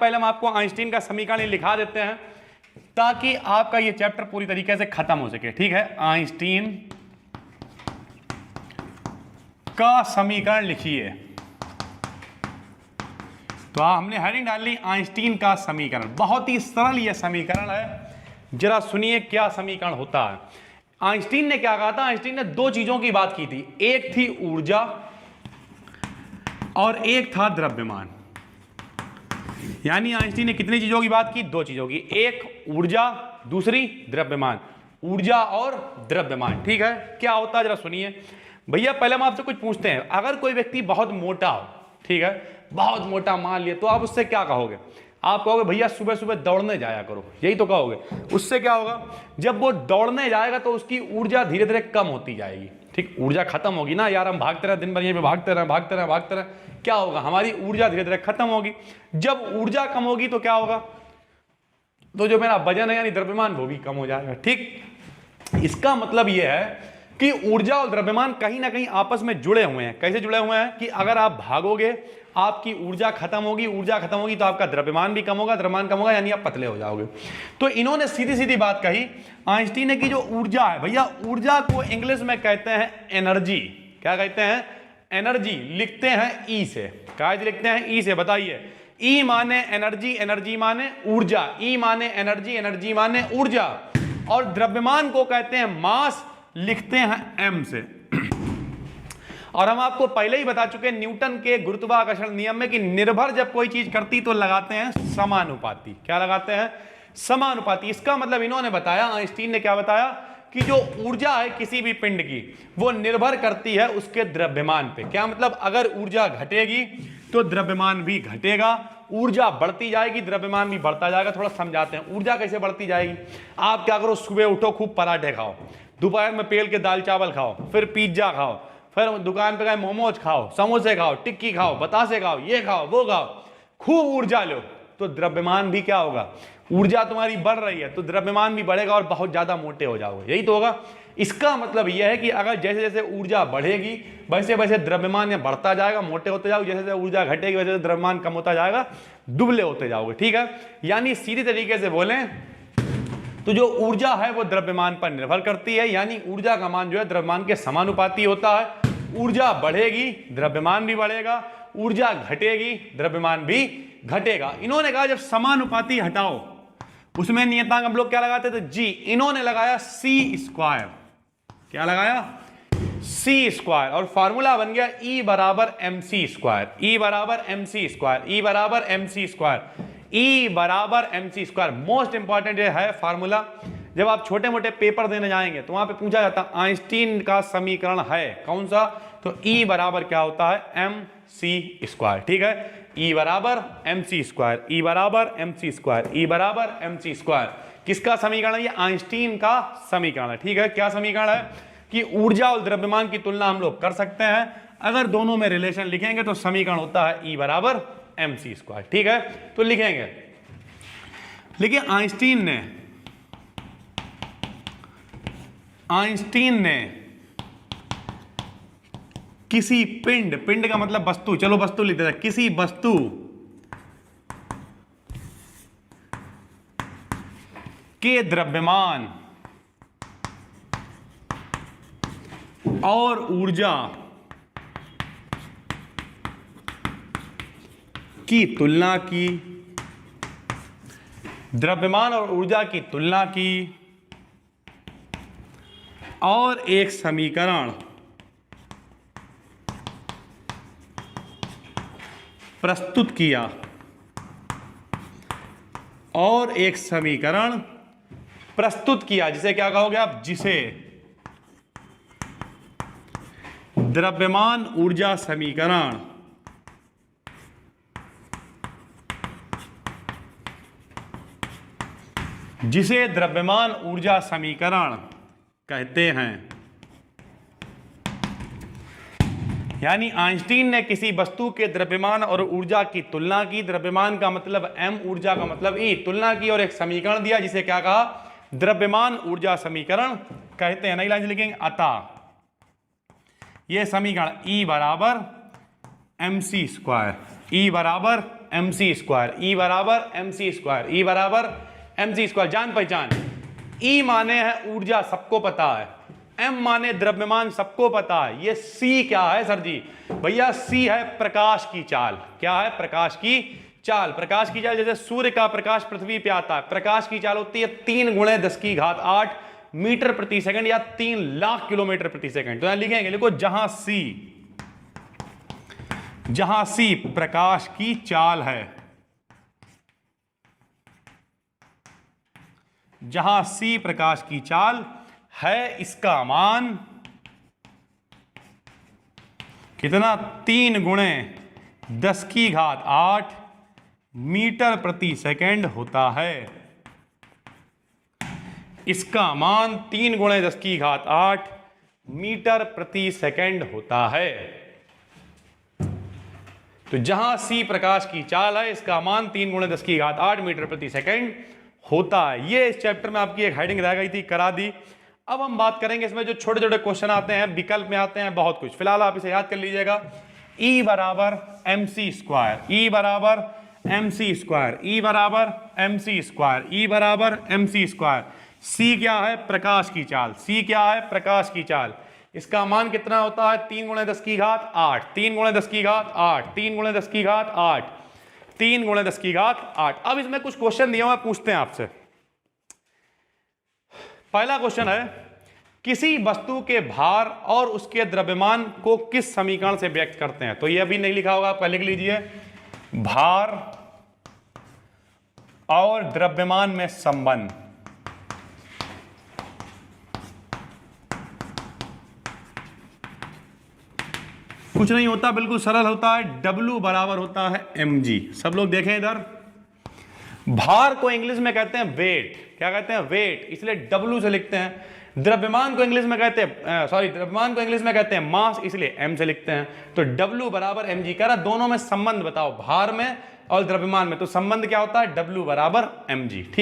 पहले हम आपको आइंस्टीन का समीकरण लिखा देते हैं ताकि आपका ये चैप्टर पूरी तरीके से खत्म हो सके। ठीक है, आइंस्टीन का समीकरण लिखिए। तो हमने हेडिंग डाल ली आइंस्टीन का समीकरण। बहुत ही सरल यह समीकरण है, जरा सुनिए क्या समीकरण होता है। आइंस्टीन ने क्या कहा था? आइंस्टीन ने दो चीजों की बात की थी, एक थी ऊर्जा और एक था द्रव्यमान। यानी आइंस्टीन ने कितनी चीजों की बात की? दो चीजों की, एक ऊर्जा, दूसरी द्रव्यमान। ऊर्जा और द्रव्यमान। ठीक है, क्या होता है जरा सुनिए भैया। पहले हम आपसे कुछ पूछते हैं, अगर कोई व्यक्ति बहुत मोटा हो, ठीक है, बहुत मोटा मान लिया, तो आप उससे क्या कहोगे? आप कहोगे भैया सुबह सुबह दौड़ने जाया करो, यही तो कहोगे। उससे क्या होगा? जब वो दौड़ने जाएगा तो उसकी ऊर्जा धीरे धीरे कम होती जाएगी। ठीक, ऊर्जा खत्म होगी ना यार, हम भागते रहे दिन भर, यहीं पे भागते रहे, क्या होगा? हमारी ऊर्जा धीरे धीरे खत्म होगी। जब ऊर्जा कम होगी तो क्या होगा? तो जो मेरा वजन है यानी द्रव्यमान वो भी कम हो जाएगा। ठीक, इसका मतलब यह है कि ऊर्जा और द्रव्यमान कहीं ना कहीं आपस में जुड़े हुए हैं। कैसे जुड़े हुए हैं? कि अगर आप भागोगे आपकी ऊर्जा खत्म होगी, ऊर्जा खत्म होगी तो आपका द्रव्यमान भी कम होगा, द्रव्यमान कम होगा यानी आप पतले हो जाओगे। तो इन्होंने सीधी सीधी बात कही आइंस्टीन ने कि जो ऊर्जा है भैया, ऊर्जा को इंग्लिश में कहते हैं एनर्जी। क्या कहते हैं? एनर्जी। लिखते हैं ई से। क्या लिखते हैं? ई से। बताइए, ई माने एनर्जी, एनर्जी माने ऊर्जा, ई माने एनर्जी, एनर्जी माने ऊर्जा। और द्रव्यमान को कहते हैं मास, लिखते हैं एम से। और हम आपको पहले ही बता चुके न्यूटन के गुरुत्वाकर्षण नियम में कि निर्भर जब कोई चीज करती तो लगाते हैं समानुपाती। क्या लगाते हैं? समानुपाती। इसका मतलब इन्होंने बताया, आइंस्टीन ने क्या बताया कि जो ऊर्जा है किसी भी पिंड की वो निर्भर करती है उसके द्रव्यमान पे। क्या मतलब? अगर ऊर्जा घटेगी तो द्रव्यमान भी घटेगा, ऊर्जा बढ़ती जाएगी द्रव्यमान भी बढ़ता जाएगा। थोड़ा समझाते हैं ऊर्जा कैसे बढ़ती जाएगी। आप क्या करो, सुबह उठो खूब पराठे खाओ, दोपहर में पेल के दाल चावल खाओ, फिर पिज्जा खाओ, फिर दुकान पे गए मोमोज खाओ, समोसे खाओ, टिक्की खाओ, बतासे खाओ, ये खाओ वो खाओ, खूब ऊर्जा लो, तो द्रव्यमान भी क्या होगा? ऊर्जा तुम्हारी बढ़ रही है तो द्रव्यमान भी बढ़ेगा और बहुत ज्यादा मोटे हो जाओगे। यही तो होगा। इसका मतलब यह है कि अगर जैसे जैसे ऊर्जा बढ़ेगी वैसे वैसे द्रव्यमान बढ़ता जाएगा, मोटे होते जाओगे, जैसे जैसे ऊर्जा घटेगी वैसे द्रव्यमान कम होता जाएगा, दुबले होते जाओगे। ठीक है, यानी सीधी तरीके से बोलें तो जो ऊर्जा है वो द्रव्यमान पर निर्भर करती है, यानी ऊर्जा का मान जो है द्रव्यमान के समानुपाती होता है। ऊर्जा बढ़ेगी द्रव्यमान भी बढ़ेगा, ऊर्जा घटेगी द्रव्यमान भी घटेगा। इन्होंने कहा जब समानुपाती हटाओ, उसमें नियतांक हम लोग क्या लगाते थे? जी। इन्होंने लगाया सी स्क्वायर। क्या लगाया? सी स्क्वायर। और फॉर्मूला बन गया ई बराबर एम सी स्क्वायर, ई बराबर एम सी स्क्वायर, ई बराबर एम सी स्क्वायर, ई बराबर M C square. Most important है फॉर्मूला। जब आप छोटे मोटे पेपर देने जाएंगे तो वहां पे पूछा जाता है आइंस्टीन का समीकरण है कौन सा, तो ई बराबर क्या होता है? M C square. ठीक है, ई बराबर एम सी स्क्वायर, ई बराबर एम सी स्क्वायर, ई बराबर एम सी स्क्वायर। किसका समीकरण है? ये आइंस्टीन का समीकरण है। ठीक है, क्या समीकरण है? कि ऊर्जा और द्रव्यमान की तुलना हम लोग कर सकते हैं, अगर दोनों में रिलेशन लिखेंगे तो समीकरण होता है ई बराबर एम सी स्क्वायर। ठीक है, तो लिखेंगे। देखिए आइंस्टीन ने किसी पिंड, पिंड का मतलब वस्तु, चलो वस्तु लिखते हैं, किसी वस्तु के द्रव्यमान और ऊर्जा की तुलना की, द्रव्यमान और ऊर्जा की तुलना की और एक समीकरण प्रस्तुत किया, और एक समीकरण प्रस्तुत किया जिसे क्या कहोगे आप? जिसे द्रव्यमान ऊर्जा समीकरण जिसे द्रव्यमान ऊर्जा समीकरण कहते हैं। यानी आइंस्टीन ने किसी वस्तु के द्रव्यमान और ऊर्जा की तुलना की, द्रव्यमान का मतलब m, ऊर्जा का मतलब E, तुलना की और एक समीकरण दिया जिसे क्या कहा? द्रव्यमान ऊर्जा समीकरण कहते हैं। नई लाइन से लिखेंगे अतः यह समीकरण E बराबर एम सी स्क्वायर, E बराबर MC स्क्वायर, E बराबर MC स्क्वायर, E बराबर MC स्क्वायर। जान पहचान, E माने है ऊर्जा, सबको पता है, M माने द्रव्यमान, सबको पता है। ये C क्या है सर जी? भैया C है प्रकाश की चाल। क्या है? प्रकाश की चाल। प्रकाश की चाल जैसे सूर्य का प्रकाश पृथ्वी पे आता है, प्रकाश की चाल होती है 3 × 10⁸ मीटर प्रति सेकंड या 3 लाख किलोमीटर प्रति सेकंड। तो यहां लिखेंगे, देखो जहां C प्रकाश की चाल है, जहां C प्रकाश की चाल है, इसका मान कितना? 3 × 10⁸ मीटर प्रति सेकंड होता है। इसका मान 3 × 10⁸ मीटर प्रति सेकंड होता है। तो जहां C प्रकाश की चाल है, इसका मान 3 × 10⁸ मीटर प्रति सेकंड होता है। ये इस चैप्टर में आपकी एक हेडिंग रह गई थी, करा दी। अब हम बात करेंगे इसमें जो छोटे छोटे क्वेश्चन आते हैं, विकल्प में आते हैं बहुत कुछ। फिलहाल आप इसे याद कर लीजिएगा। E बराबर MC स्क्वायर, E बराबर MC स्क्वायर, E बराबर MC स्क्वायर, E बराबर MC स्क्वायर। C क्या है? प्रकाश की चाल। C क्या है? प्रकाश की चाल। इसका मान कितना होता है? 3 × 10⁸, 3 × 10⁸, 3 × 10⁸, 3 × 10⁸। अब इसमें कुछ क्वेश्चन दिए हुए पूछते हैं आपसे। पहला क्वेश्चन है, किसी वस्तु के भार और उसके द्रव्यमान को किस समीकरण से व्यक्त करते हैं? तो ये अभी नहीं लिखा होगा, आप लिख लीजिए। भार और द्रव्यमान में संबंध। कुछ नहीं होता, बिल्कुल सरल होता है। W बराबर होता है mg। सब लोग देखें इधर, भार को इंग्लिश में कहते हैं वेट। क्या कहते हैं? वेट, इसलिए W से लिखते हैं। द्रव्यमान को इंग्लिश में कहते हैं, द्रव्यमान को इंग्लिश में कहते हैं मास, इसलिए M से लिखते हैं। तो W बराबर mg। कह रहा दोनों में संबंध बताओ, भार में और द्रव्यमान में। तो संबंध क्या होता है? W बराबर mg। ठीक।